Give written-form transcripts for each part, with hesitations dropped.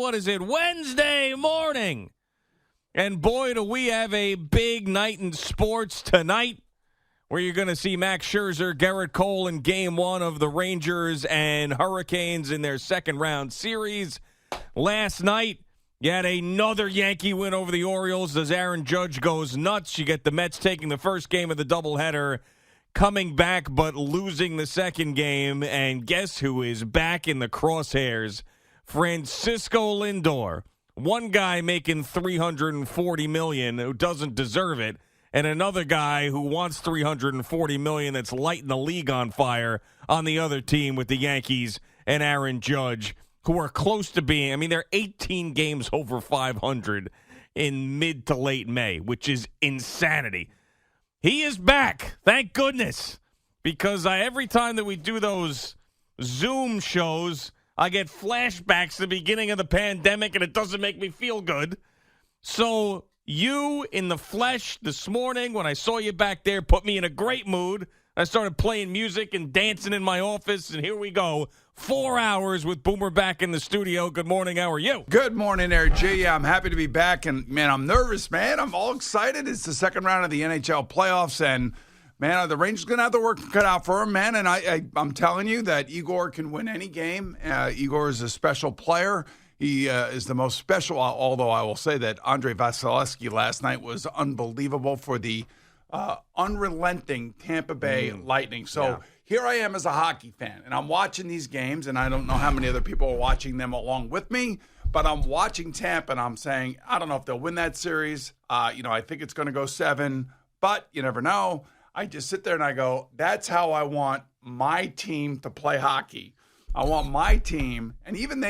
What is it? Wednesday morning. And boy, do we have a big night in sports tonight, where you're going to see Max Scherzer, Garrett Cole in Game 1 of the Rangers and Hurricanes in their second-round series. Last night, you had another Yankee win over the Orioles as Aaron Judge goes nuts. You get the Mets taking the first game of the doubleheader, coming back but losing the second game. And guess who is back in the crosshairs? Francisco Lindor. One guy making $340 million who doesn't deserve it, and another guy who wants $340 million that's lighting the league on fire on the other team with the Yankees and Aaron Judge, who are close to being, they're 18 games over 500 in mid to late May, which is insanity. He is back, thank goodness, because every time that we do those Zoom shows, I get flashbacks to the beginning of the pandemic, and it doesn't make me feel good. So you in the flesh this morning, when I saw you back there, put me in a great mood. I started playing music and dancing in my office, and here we go. 4 hours with Boomer back in the studio. Good morning. How are you? Good morning there, G. Yeah, I'm happy to be back, and, man, I'm nervous, man. I'm all excited. It's the second round of the NHL playoffs, and man, the Rangers going to have the work cut out for him, man. And I'm telling you that Igor can win any game. Igor is a special player. He is the most special, although I will say that Andrei Vasilevsky last night was unbelievable for the unrelenting Tampa Bay Lightning. So here I am as a hockey fan, and I'm watching these games, and I don't know how many other people are watching them along with me, but I'm watching Tampa, and I'm saying, I don't know if they'll win that series. I think it's going to go 7, but you never know. I just sit there and I go, that's how I want my team to play hockey. I want my team, and even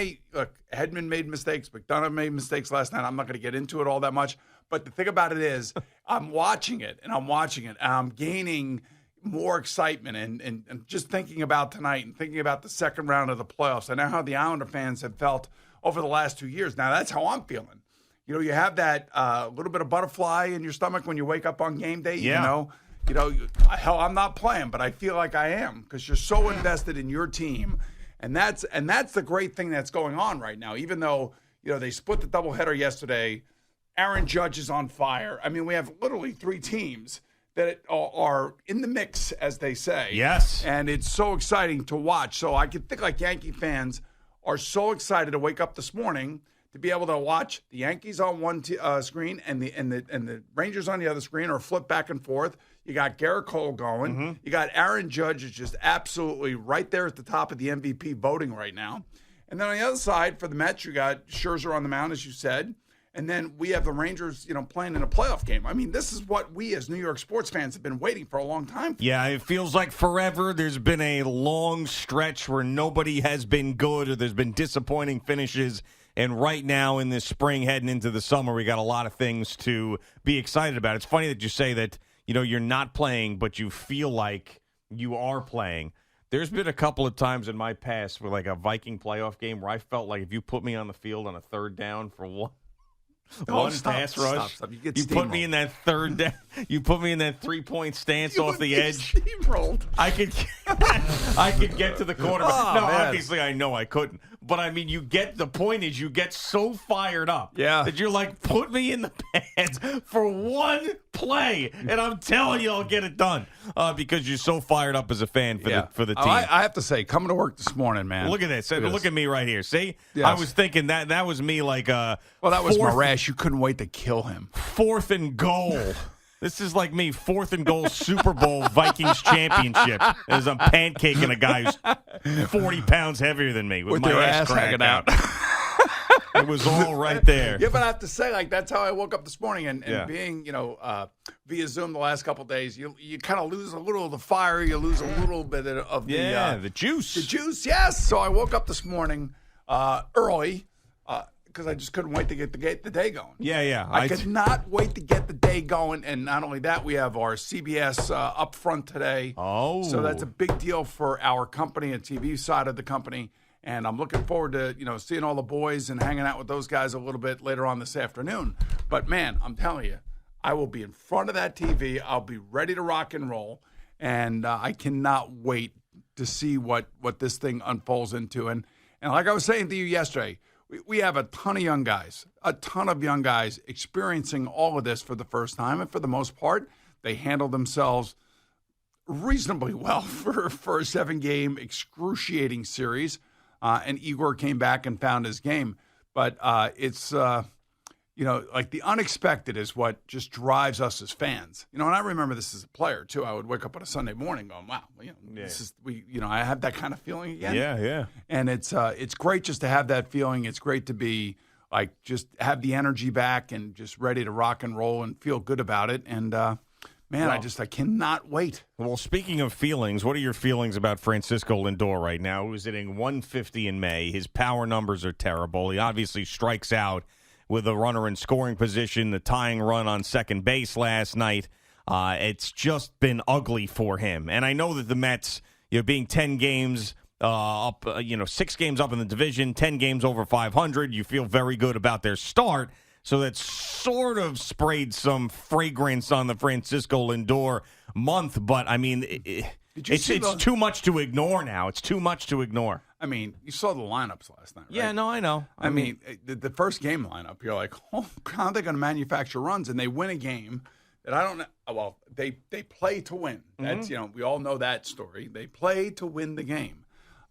Hedman made mistakes, McDonough made mistakes last night. I'm not going to get into it all that much, but the thing about it is I'm watching it, and I'm gaining more excitement and just thinking about tonight and thinking about the second round of the playoffs. I know how the Islander fans have felt over the last 2 years. Now, that's how I'm feeling. You have that little bit of butterfly in your stomach when you wake up on game day, hell, I'm not playing, but I feel like I am because you're so invested in your team. And that's the great thing that's going on right now. Even though, they split the doubleheader yesterday, Aaron Judge is on fire. We have literally 3 teams that are in the mix, as they say. Yes. And it's so exciting to watch. So I can think like Yankee fans are so excited to wake up this morning to be able to watch the Yankees on one screen and the Rangers on the other screen, or flip back and forth. You got Garrett Cole going. Mm-hmm. You got Aaron Judge is just absolutely right there at the top of the MVP voting right now. And then on the other side for the Mets, you got Scherzer on the mound, as you said. And then we have the Rangers, playing in a playoff game. This is what we as New York sports fans have been waiting for a long time for. Yeah, it feels like forever. There's been a long stretch where nobody has been good, or there's been disappointing finishes. And right now in this spring heading into the summer, we got a lot of things to be excited about. It's funny that you say that, you're not playing, but you feel like you are playing. There's been a couple of times in my past where, like a Viking playoff game, where I felt like if you put me on the field on a third down for one pass rush, stop. You put me in that third down, you put me in that 3-point stance off the edge. Steamrolled. I could get to the quarterback. Obviously I know I couldn't. But you get the point is you get so fired up that you're like, put me in the pads for one play, and I'm telling you I'll get it done because you're so fired up as a fan for the team. I have to say, coming to work this morning, man. Look at this. Look at me right here. See, yes. I was thinking that was me like that was Marash. You couldn't wait to kill him. 4th and goal. This is like me, 4th and goal Super Bowl Vikings championship. As I'm pancaking a guy who's 40 pounds heavier than me with my ass hanging out. It was all right there. Yeah, but I have to say, that's how I woke up this morning. And being, via Zoom the last couple of days, you kind of lose a little of the fire. You lose a little bit of the juice. The juice, yes. So I woke up this morning early. Because I just couldn't wait to get the day going. Yeah. I could not wait to get the day going. And not only that, we have our CBS up front today. Oh. So that's a big deal for our company and TV side of the company. And I'm looking forward to, seeing all the boys and hanging out with those guys a little bit later on this afternoon. But, man, I'm telling you, I will be in front of that TV. I'll be ready to rock and roll. And I cannot wait to see what this thing unfolds into. And like I was saying to you yesterday, we have a ton of young guys, experiencing all of this for the first time. And for the most part, they handle themselves reasonably well for a 7-game excruciating series. And Igor came back and found his game. But it's, like the unexpected is what just drives us as fans. And I remember this as a player, too. I would wake up on a Sunday morning going, wow, this is, I have that kind of feeling again. Yeah. And it's great just to have that feeling. It's great to be, just have the energy back and just ready to rock and roll and feel good about it. And, I cannot wait. Well, speaking of feelings, what are your feelings about Francisco Lindor right now? Who's hitting 150 in May. His power numbers are terrible. He obviously strikes out with a runner in scoring position, the tying run on second base last night. It's just been ugly for him. And I know that the Mets, being 10 games up, 6 games up in the division, 10 games over 500, you feel very good about their start. So that sort of sprayed some fragrance on the Francisco Lindor month. But, I mean, it's too much to ignore now. It's too much to ignore. I mean, you saw the lineups last night, right? Yeah, no, I know. I mean, the first game lineup, you're like, oh, how are they going to manufacture runs? And they win a game that I don't know. Well, they play to win. That's, we all know that story. They play to win the game.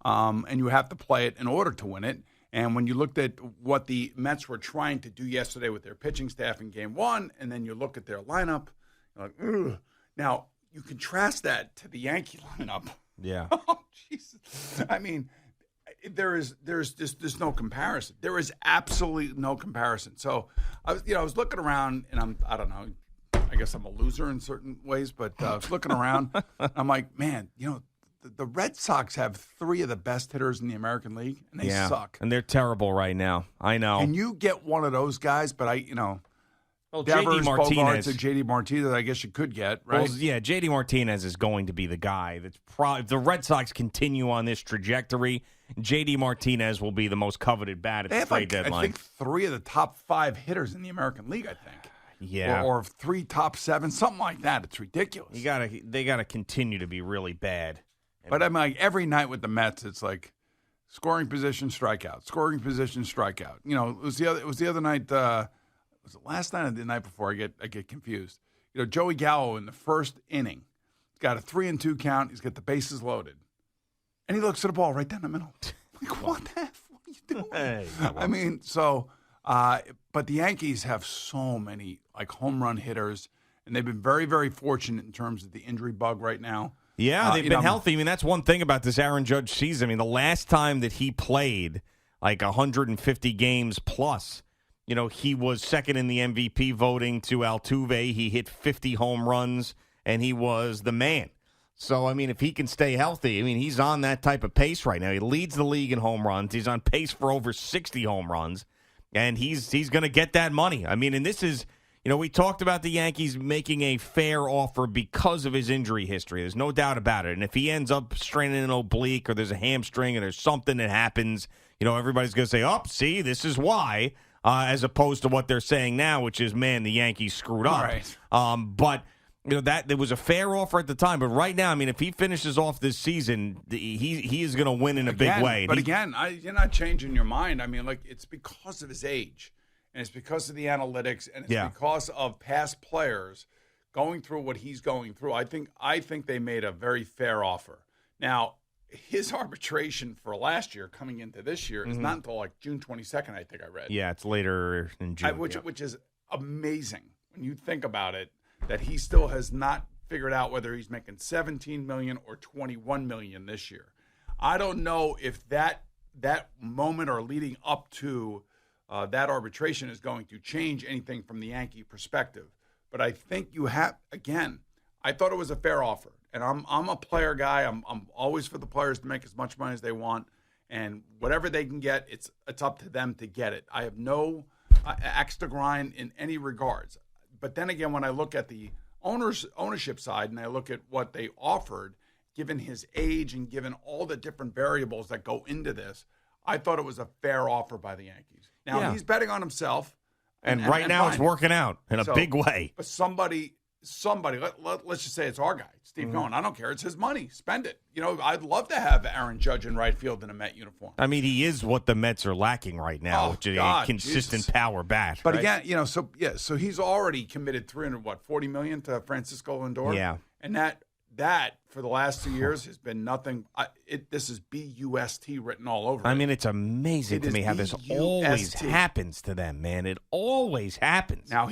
And you have to play it in order to win it. And when you looked at what the Mets were trying to do yesterday with their pitching staff in Game 1, and then you look at their lineup, you're like, ugh. Now, you contrast that to the Yankee lineup. Yeah. Oh, Jesus. I mean, there's no comparison. There is absolutely no comparison. So, I was looking around, and I don't know, I guess I'm a loser in certain ways, but I was looking around, and I'm like, man, the Red Sox have 3 of the best hitters in the American League, and they suck. And they're terrible right now. I know. And you get one of those guys, but Devers, JD Martinez. Or JD Martinez, I guess you could get, right? Well, yeah, JD Martinez is going to be the guy. That's if the Red Sox continue on this trajectory, JD Martinez will be the most coveted bat at the trade deadline. I think 3 of the top 5 hitters in the American League, I think. Yeah. Or 3 top 7, something like that. It's ridiculous. They gotta continue to be really bad. But I'm like, every night with the Mets, it's like scoring position, strikeout, scoring position, strikeout. It was the other night. Was it last night or the night before? I get confused. Joey Gallo in the first inning, he's got a 3-2 count. He's got the bases loaded, and he looks at the ball right down the middle. Like, what the F? What are you doing? Hey, I mean, but the Yankees have so many home run hitters, and they've been very, very fortunate in terms of the injury bug right now. Yeah, they've been healthy. I mean, that's one thing about this Aaron Judge season. I mean, the last time that he played 150 games plus, he was second in the MVP voting to Altuve. He hit 50 home runs, and he was the man. So, I mean, if he can stay healthy, I mean, he's on that type of pace right now. He leads the league in home runs. He's on pace for over 60 home runs, and he's going to get that money. I mean, and this is... we talked about the Yankees making a fair offer because of his injury history. There's no doubt about it. And if he ends up straining an oblique or there's a hamstring or there's something that happens, everybody's going to say, oh, see, this is why, as opposed to what they're saying now, which is, man, the Yankees screwed up. Right. But, that there was a fair offer at the time. But right now, I mean, if he finishes off this season, he is going to win in a big way. But again, you're not changing your mind. I mean, it's because of his age. And it's because of the analytics, and it's because of past players going through what he's going through. I think they made a very fair offer. Now, his arbitration for last year coming into this year is not until June 22nd, I think I read. Yeah, it's later in June. Which is amazing when you think about it, that he still has not figured out whether he's making $17 million or $21 million this year. I don't know if that moment or leading up to that arbitration is going to change anything from the Yankee perspective. But I think you have, again, I thought it was a fair offer. And I'm a player guy. I'm always for the players to make as much money as they want. And whatever they can get, it's up to them to get it. I have no axe to grind in any regards. But then again, when I look at the ownership side and I look at what they offered, given his age and given all the different variables that go into this, I thought it was a fair offer by the Yankees. Now, he's betting on himself. And right now it's working out in a big way. But somebody somebody, let's just say it's our guy, Steve Mm-hmm. Cohen. I don't care. It's his money. Spend it. I'd love to have Aaron Judge in right field in a Met uniform. I mean, he is what the Mets are lacking right now, Oh, which is God, a consistent Jesus. power bat. But right? again, so he's already committed $40 million to Francisco Lindor. Yeah. And that for the last 2 years has been nothing. This is BUST written all over. I it. mean, it's amazing It to is me how this always BUST. happens to them, man. It always happens. Now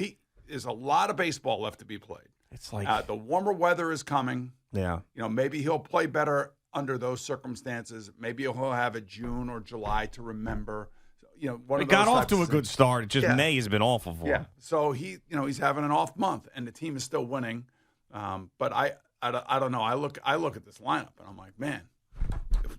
there's a lot of baseball left to be played. It's like, The warmer weather is coming. yeah. Maybe he'll play better under those circumstances. Maybe he'll have a June or July to remember. It got off to a good start. It just May has been awful for him. So he's having an off month, and the team is still winning. But I don't know. I look at this lineup, and I'm like, man.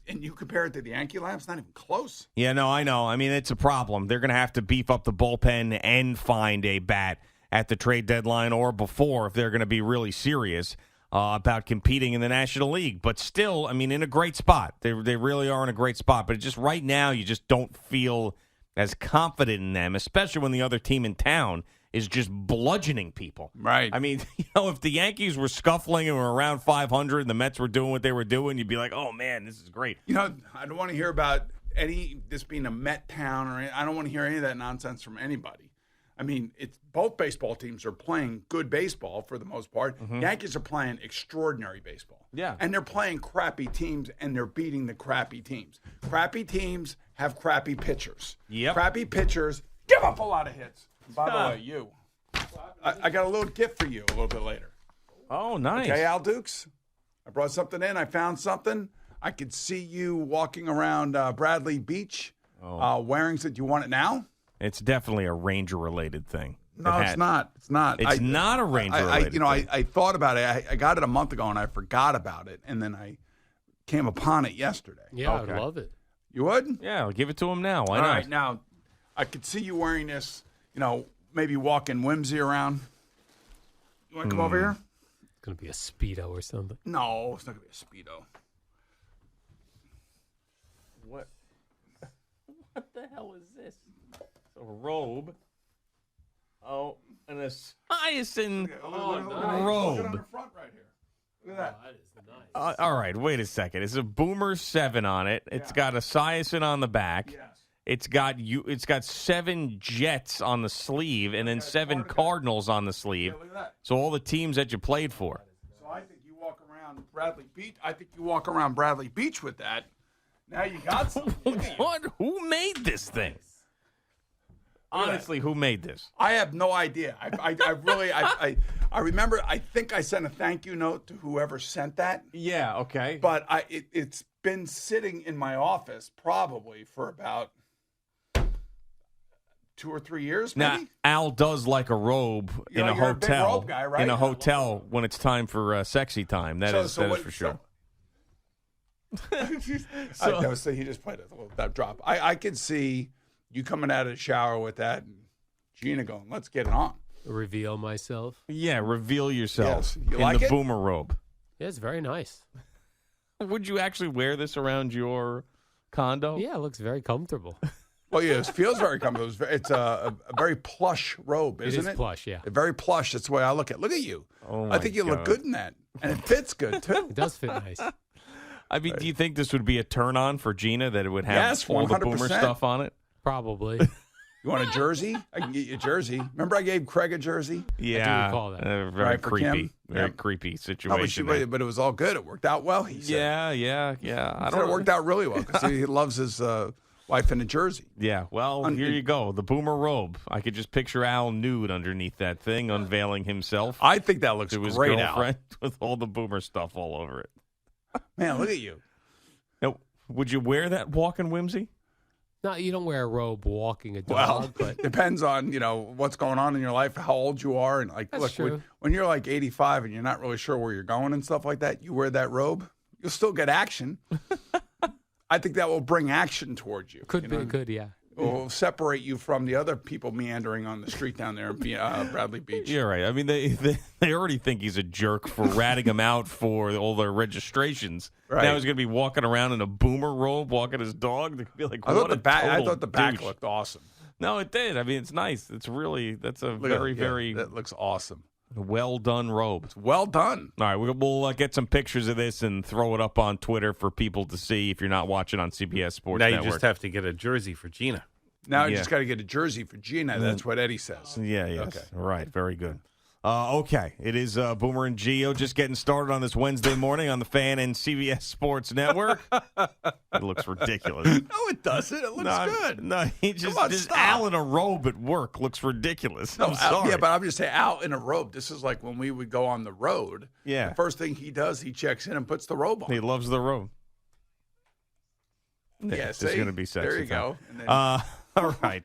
And you compare it to the Yankee lineup, it's not even close. Yeah, no, I know. I mean, it's a problem. They're going to have to beef up the bullpen and find a bat at the trade deadline or before if they're going to be really serious about competing in the National League. But still, I mean, in a great spot. They really are in a great spot. But just right now, you just don't feel as confident in them, especially when the other team in town is just bludgeoning people. Right. I mean, if the Yankees were scuffling and were around 500 and the Mets were doing what they were doing, you'd be like, oh, man, this is great. I don't want to hear about this being a Met town I don't want to hear any of that nonsense from anybody. I mean, it's both baseball teams are playing good baseball for the most part. Yankees are playing extraordinary baseball. Yeah. And they're playing crappy teams, and they're beating the crappy teams. Crappy teams have crappy pitchers. Yep. Crappy pitchers give up a lot of hits. By the way, I got a little gift for you a little bit later. Oh, nice. Okay, Al Dukes? I brought something in. I found something. I could see you walking around Bradley Beach wearing it. Do you want it now? It's definitely a Ranger-related thing. No, it's not. It's not. It's not a Ranger-related thing. I thought about it. I got it a month ago, and I forgot about it. And then I came upon it yesterday. Yeah, I love it. You would? Yeah, I'll give it to him now. Why All not? right, now, I could see you wearing this, maybe walking whimsy around. You want to come over here? It's going to be a Speedo or something. No, it's not going to be a Speedo. What the hell is this? A robe. Oh, and a hyacinth Look on robe. the front right here. Look at that. That is nice. All right, wait a second. It's a Boomer 7 on it. It's got a hyacinth on the back. Yes. It's got 7 Jets on the sleeve and then 7 Cardinals on the sleeve. Yeah, look at that. So all the teams that you played for. So I think you walk around Bradley Beach. Bradley Beach with that. Now you got something. Look at you. What? Who made this thing? Honestly, who made this? I have no idea. I remember. I think I sent a thank you note to whoever sent that. Yeah, okay. But it's been sitting in my office probably for about 2 or 3 years. Now, Maybe. Al does like a robe in a you're a big hotel. robe guy, right? In a hotel when it's time for sexy time. That is for sure. So he just played a little that drop. I could see you coming out of the shower with that, and Gina going, "Let's get it on." Reveal myself. Yeah, reveal yourself Yes. You in like the it? Boomer robe. Yeah, it's very nice. Would you actually wear this around your condo? Yeah, it looks very comfortable. Well, yeah, it feels very comfortable. It's a very plush robe, isn't it? It is plush, yeah. Very plush. That's the way I look at it. Look at you. Oh I think you look God. good in that. And it fits good, too. It does fit nice. I mean, do you think this would be a turn on for Gina that it would have Yes, all the Boomer 100%. stuff on it? Probably. You want a jersey? I can get you a jersey. Remember I gave Craig a jersey? Yeah, recall that. very Right, for creepy, Kim? very Yeah. creepy No, situation. there. but it was all good. It worked out well, he said. Yeah. He I said don't it worked out really well because he loves his wife in a jersey. Yeah, well, here you go. The Boomer robe. I could just picture Al nude underneath that thing, unveiling himself I think that looks to his great, Al. girlfriend with all the Boomer stuff all over it. Man, look at you. Now, would you wear that walking whimsy? No, you don't wear a robe walking a dog, Well, but depends on, what's going on in your life, how old you are. And like, That's look, true. when you're like 85 and you're not really sure where you're going and stuff like that, you wear that robe, you'll still get action. I think that will bring action towards you. could be, yeah. It will separate you from the other people meandering on the street down there in Bradley Beach. You're right. I mean, they already think he's a jerk for ratting him out for all their registrations. Right. Now he's going to be walking around in a Boomer robe, walking his dog. They'd be like, I what thought the a back. I total thought the back douche. looked awesome. No, it did. I mean, it's nice. It's really that's a Look at very, it. Yeah, very that looks awesome. Well done robe. Well done. All right, we'll get some pictures of this and throw it up on Twitter for people to see if you're not watching on CBS Sports Now Network. you just have to get a jersey for Gina. Now you Yeah. just got to get a jersey for Gina. That's what Eddie says. Yeah, yes. Okay. All right, very good. Okay, it is Boomer and Gio just getting started on this Wednesday morning on the Fan and CBS Sports Network. It looks ridiculous. No, it doesn't. It looks good. No, he Come on, just stop. Al in a robe at work looks ridiculous. I'm No, sorry. yeah, but I'm just saying, out in a robe. This is like when we would go on the road. Yeah. The first thing he does, he checks in and puts the robe on. He loves the robe. Yeah, it's see? going to be sexy. There you fam. go. And then- All right.